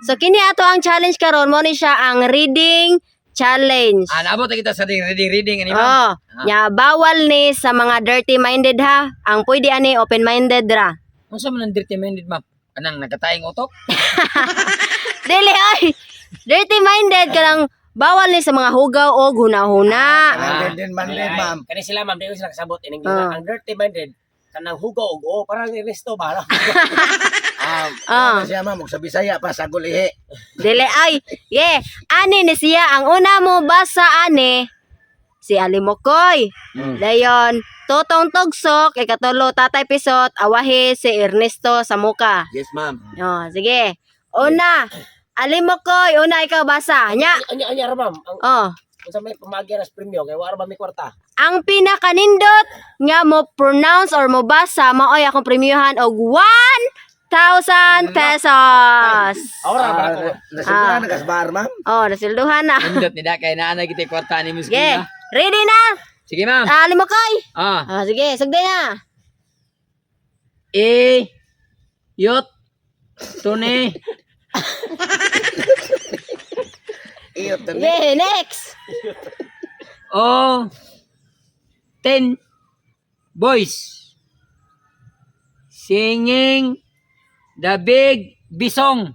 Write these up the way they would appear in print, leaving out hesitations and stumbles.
So kini ato ang challenge karon mo ni siya ang reading challenge. Naabot na kita sa reading ani ma'am. Oh, nya bawal ni sa mga dirty minded ha. Ang pwede ani open minded ra. Unsa man ang dirty minded ma'am? Kanang nagkataing utok? Dili ay. Dirty minded kanang bawal ni sa mga hugaw o hunahuna. Din minded, ma'am. Kani sila ma'am, di ko sila kasabot in English. Ang dirty minded, kanang hugo og parang Ernesto ba? Siya, ma'am, sa Bisaya pa, sa gulihi. Dili ay. Ani ni siya ang una mo basa ani si Alimokoy. Dayon Totong Tugsok, ikatulo Tatay Pisot, awahi si Ernesto Samuka. Yes, ma'am. Oh, sige. Una, Alimokoy, una ikaw basa. Nya. Anya ra ma'am. Oh. Unsa may pamagya na premyo kay wala ba may kwarta? Ang pinakanindot nga mo pronounce or mo basa maoy akong premiuhan og 1,000 pesos. Ora ba ko? Nasigla na kasbar, ma'am. Oh, nasilduhan na. Indot ni da kay naa na kita kwarta ni Miss Sige. Gina. Ready na? Sige ma'am. Alimokoy. Sige, sagday na. Yot. Tune. Iyot na Okay, next. 10 boys singing the big bisong,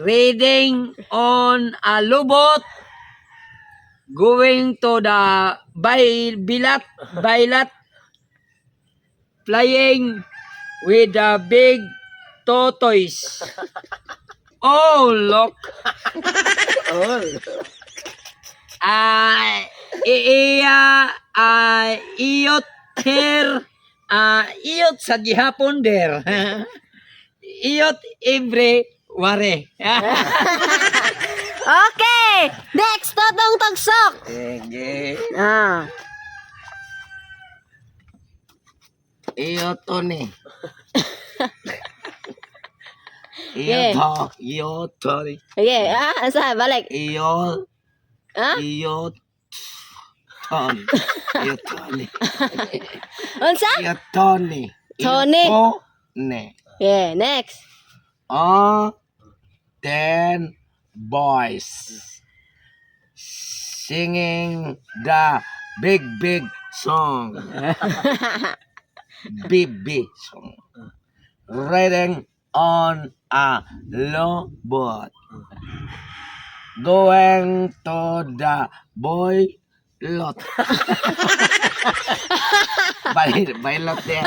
reading on a lubot, going to the bilat, flying with the big tortoise. Oh, look. Iyot her, iyot sa gihapon der. Iyot everywhere. Okay, next Totong Tugsok. Sige. Iyot to ni. Yeah. Iyot to ni. Sige, asa balik. Iyot. Ha? Iyot. Ton. Iyot to ni. Unsa? Iyot to ni. Tony. Iyot to ni. Yeah, next. 10 boys singing the big song. Big song. Riding on a lowboat. Going to the boy lot. By lot there.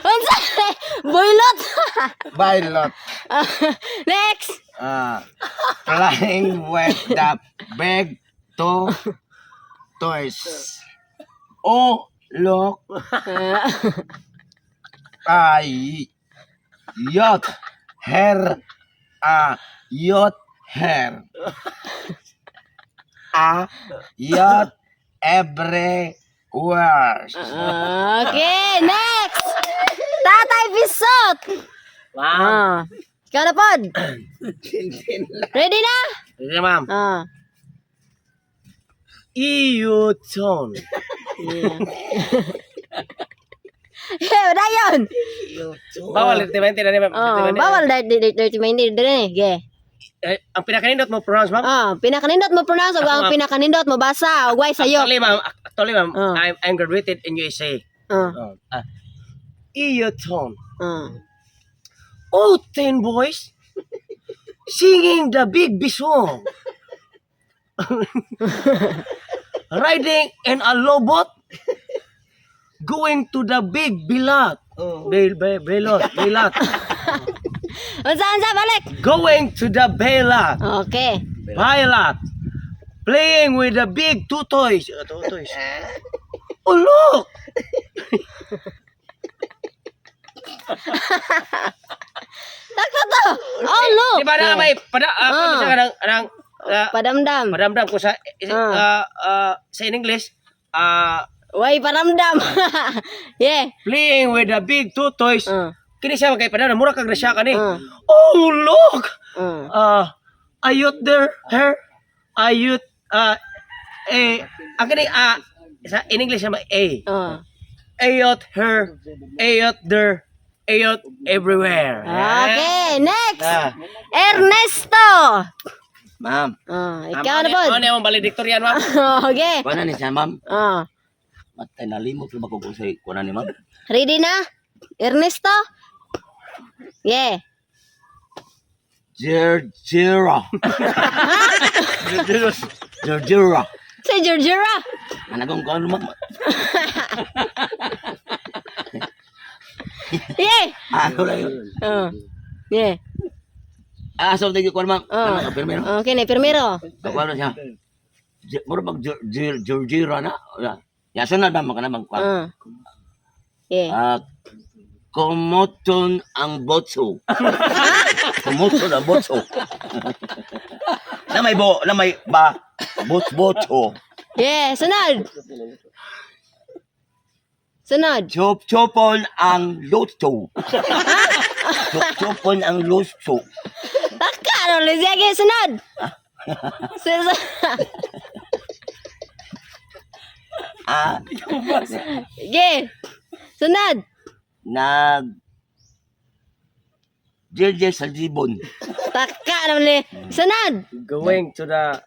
Unsa? Boylot. By lot. Next. Playing with the big toys. Oh, look. Yacht hair. Yacht hair. Yacht everywhere. Okay, next. Tatay Pisot. Ikaw na pod. Ready na? Sige ma'am. Iyuton. Dayon. Bawal dirty minded na ma'am. Bawal dirty minded dire. Ge. Ang pinakanindot mo pronounce ma'am? Pinakanindot mo pronounce ug ang pinakanindot mo basa ug way sayo. Actually ma'am, I'm graduated in USA. Iyuton. 10 boys singing the big bisong. Riding in a lowboat, going to the big bilat. Bilat. Unsa balik? Going to the bilat. Okay. Bilat. Playing with the big two toys. Oh look! Takto. Oh, look. Di ba na may Padamdam. padamdam ko sa in English, Way paramdam. Yeah. playing with the big two toys. Kini siya kay padamdam mura kag grasya kani. Uh. Oh look. Uh. Ayot there her. Ayot ang kani sa in English siya A. ayot her, ayot there, ayot everywhere. Okay, next. Ah. Ernesto. Ma'am, Ikaw na po. Ano yung valedictorian, ma'am? Okay. kuha na ni siya, ma'am. Matay nalimot na ba ko kung sa'yo, kuha na ni ma'am. Ready na? Ernesto? Yeah. Jerjera. Jerjera. Say Georgera. Anagong kuha na, ma'am. Yeah. Ano lang yun? Yeah. So, thank you, kuha na, ma'am. Ano, primero. Okay na, primero. Kuha na siya. Muro mag Jerjera na. Ya, sunod, ma'am. Maka na, ma'am. Yeah. Kumoton ang botso. Kumoton ang botso. na may ba, botso. Yeah, sunod. Sunod. Chop-chopon ang lutso. Chop-chopon ang lutso. Taka, ano, sige, sunod. Sige. Sunod. Jerjer sa jibon. Taka naman eh. Sunod. Going to the,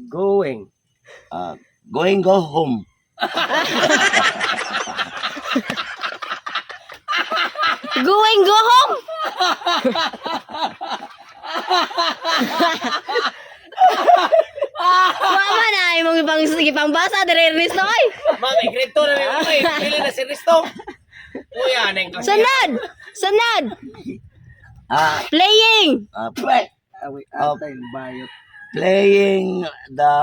going. Going go home. Going go home. Mama na, imong ipang basa, dire Ernesto, ay. Ma'am, grade 2 na rin ako eh. Pili na si Risto. Kuya, neng kasi. Sunod. Sunod. Playing. Playing the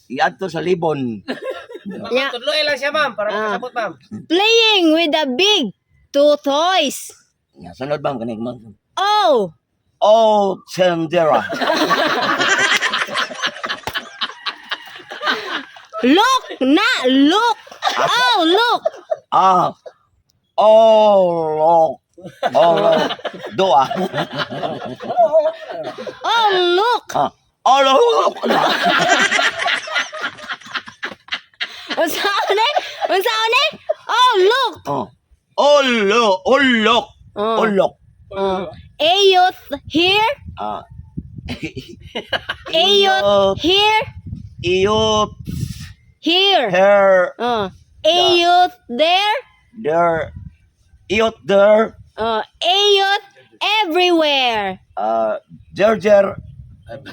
yadto sa libon. Yeah. Tudloy lang siya, ma'am. Para makasabot, ma'am. Playing with the big two toys. Ya, sunod bang kanig mo? Oh. Oh, Sandera. Look na, look. Oh, look. Oh, doa. Oh, look. Oh, Unsa ni? Unsa ni? Oh, look. look. Ayot here. Ayot here. Iyot, Here. her, Ayot there. there, iyot there, Ayot everywhere. Jerjer,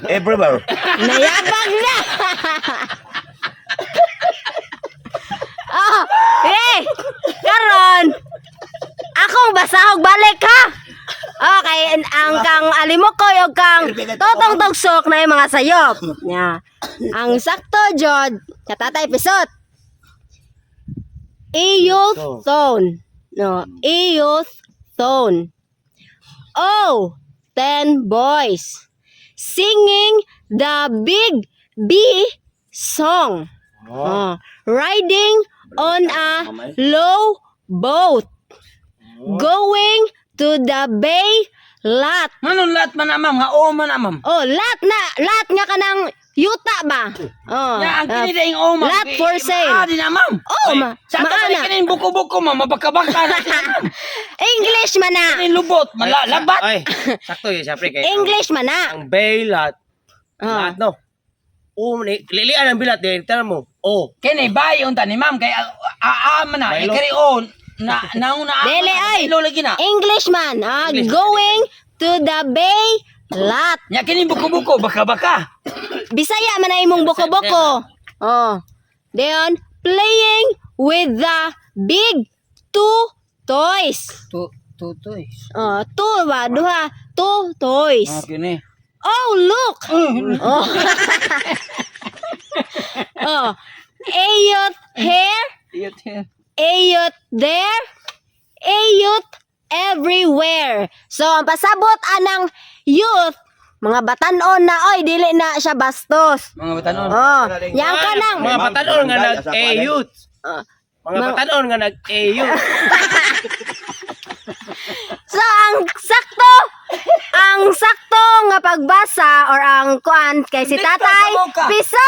everywhere. Nayabag na. Hey! Karon, akong basahog balik ha. Okay, ang kang alimokoy o kang totong tugsok na yung mga sayop. Yeah. Ang sakto, Jod, katatay pisot. Youth tone. No, youth tone. Oh, 10 boys singing the big B song. Riding on a low boat. Going to the bay lot. Manong lahat man amam, oo man amam. Oh, lot nga kanang yuta ba? Oh. Ya, ang kinidaing oo man. Lot for sale. Din amam. Oh, Sa ato maana. kinin buko-buko ma, mabaka-baka na siya. English man na. Kinin lubot, malalabat. Ay, sakto yun siya, pre. Kaya English man na. ang baylat. Oh. Lahat, no? Lilian ang bilat, direktar mo. Oh. Kini bayon ta ni ma'am kay man na Baylo. ikari on na Dele ay. lagi na. English man. Going to the bay lot. Nya kini buko-buko baka-baka. Bisaya man na imong boko-boko. Oh. Then playing with the big two toys. Two toys. Two ba? Duha. Two toys. Kini. Oh, look. Oh. Oh. Ayot here. Ayot there. Ayot everywhere. So, ang pasabot anang youth, mga batanon na, oy, dili na siya bastos. Mga batanon. Oh, yang ka nang. Mga patanon nga nag-e-youth. Ah, Mga patanon nga nag-e-youth. So ang sakto nga pagbasa or ang kuan kay si Dito Tatay sa muka. Pisot.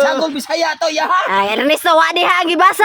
Sagol Bisaya to ya. Ay Ernesto wa diha ang gibasa.